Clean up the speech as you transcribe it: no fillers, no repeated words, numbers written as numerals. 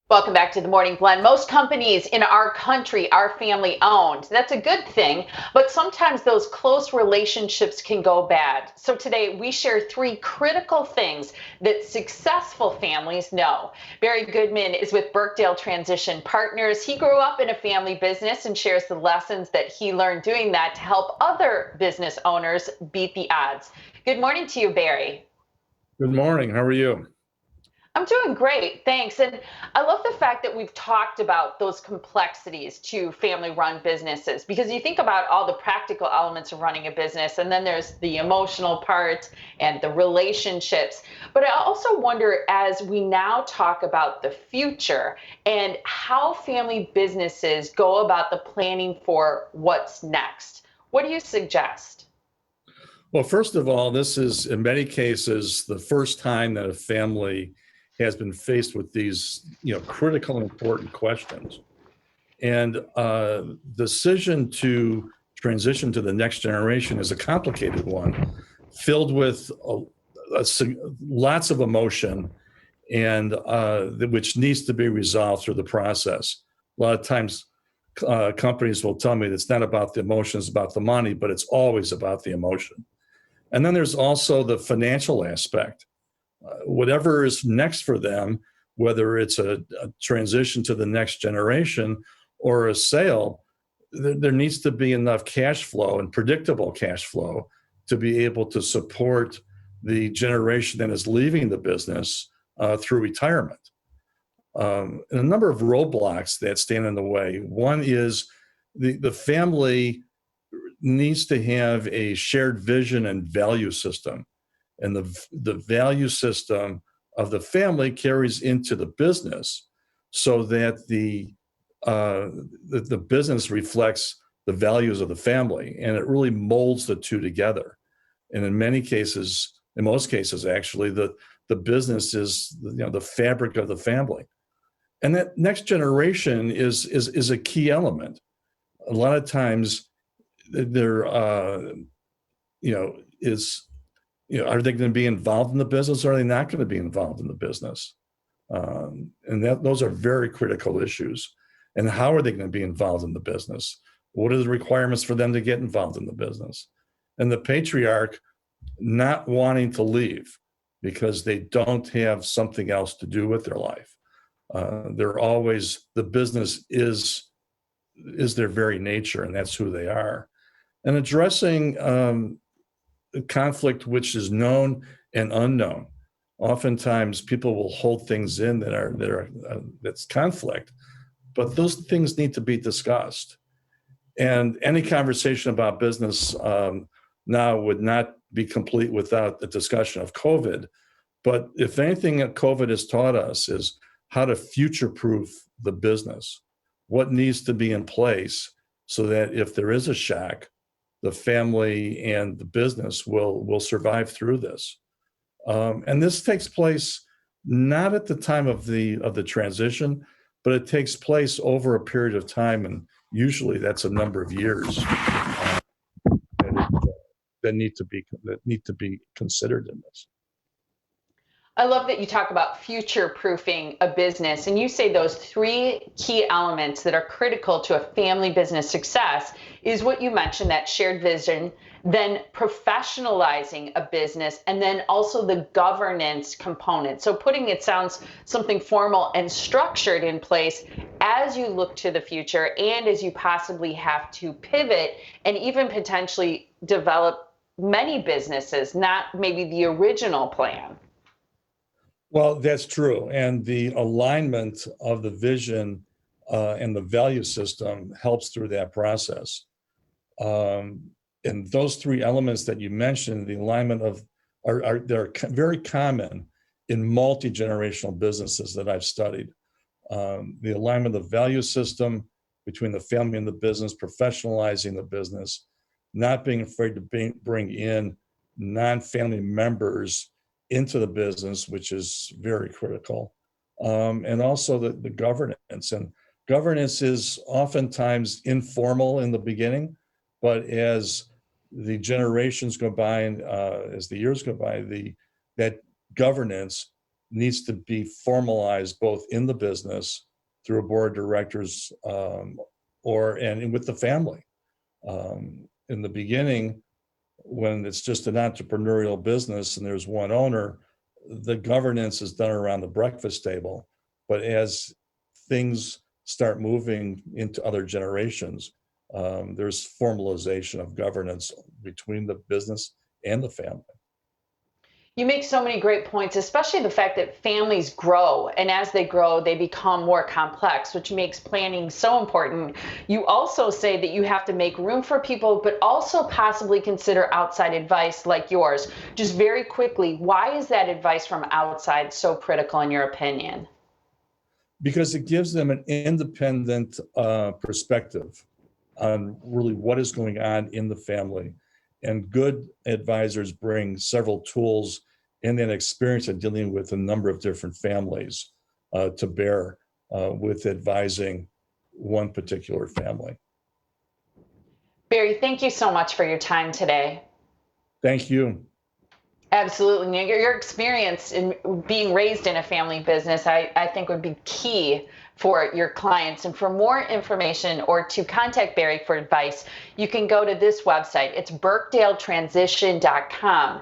Welcome back to the Morning Blend. Most companies in our country are family owned. That's a good thing, but sometimes those close relationships can go bad. So today we share three critical things that successful families know. Barry Goodman is with Birkdale Transition Partners. He grew up in a family business and shares the lessons that he learned doing that to help other business owners beat the odds. Good morning to you, Barry. Good morning. How are you? I'm doing great, thanks. And I love the fact that we've talked about those complexities to family run businesses because you think about all the practical elements of running a business, and then there's the emotional part and the relationships. But I also wonder, as we now talk about the future and how family businesses go about the planning for what's next, what do you suggest? Well, first of all, this is in many cases the first time that a family has been faced with these, critical and important questions. And decision to transition to the next generation is a complicated one, filled with lots of emotion, and which needs to be resolved through the process. A lot of times, companies will tell me it's not about the emotions, about the money, but it's always about the emotion. And then there's also the financial aspect. Whatever is next for them, whether it's a transition to the next generation or a sale, there needs to be enough cash flow and predictable cash flow to be able to support the generation that is leaving the business through retirement. And a number of roadblocks that stand in the way. One is the family needs to have a shared vision and value system, and the value system of the family carries into the business, so that the business reflects the values of the family, and it really molds the two together. And in most cases, actually, the business is the fabric of the family, and that next generation is a key element. A lot of times there is are they going to be involved in the business, or are they not going to be involved in the business? And those are very critical issues. And how are they going to be involved in the business? What are the requirements for them to get involved in the business? And the patriarch not wanting to leave because they don't have something else to do with their life. The business is their very nature, and that's who they are. And addressing conflict which is known and unknown. Oftentimes, people will hold things in that's conflict, but those things need to be discussed. And any conversation about business now would not be complete without the discussion of COVID. But if anything that COVID has taught us is how to future-proof the business, what needs to be in place so that if there is a shock, the family and the business will survive through this. And this takes place not at the time of the transition, but it takes place over a period of time, and usually that's a number of years that need to be considered in this. I love that you talk about future proofing a business, and you say those three key elements that are critical to a family business success is what you mentioned, that shared vision, then professionalizing a business, and then also the governance component. So putting, it sounds, something formal and structured in place as you look to the future and as you possibly have to pivot and even potentially develop many businesses, not maybe the original plan. Well, that's true. And the alignment of the vision and the value system helps through that process. And those three elements that you mentioned, the alignment of, they're very common in multi-generational businesses that I've studied. The alignment of the value system between the family and the business, professionalizing the business, not being afraid to bring in non-family members into the business, which is very critical. And also the governance. And governance is oftentimes informal in the beginning, but as the generations go by and as the years go by, that governance needs to be formalized both in the business through a board of directors and with the family. In the beginning, when it's just an entrepreneurial business and there's one owner, the governance is done around the breakfast table. But as things start moving into other generations, there's formalization of governance between the business and the family. You make so many great points, especially the fact that families grow, and as they grow, they become more complex, which makes planning so important. You also say that you have to make room for people, but also possibly consider outside advice like yours. Just very quickly, why is that advice from outside so critical in your opinion? Because it gives them an independent perspective on really what is going on in the family. And good advisors bring several tools and an experience of dealing with a number of different families to bear with advising one particular family. Barry, thank you so much for your time today. Thank you. Absolutely. Your experience in being raised in a family business, I think would be key for your clients. And for more information or to contact Barry for advice, you can go to this website. It's birkdaletransition.com.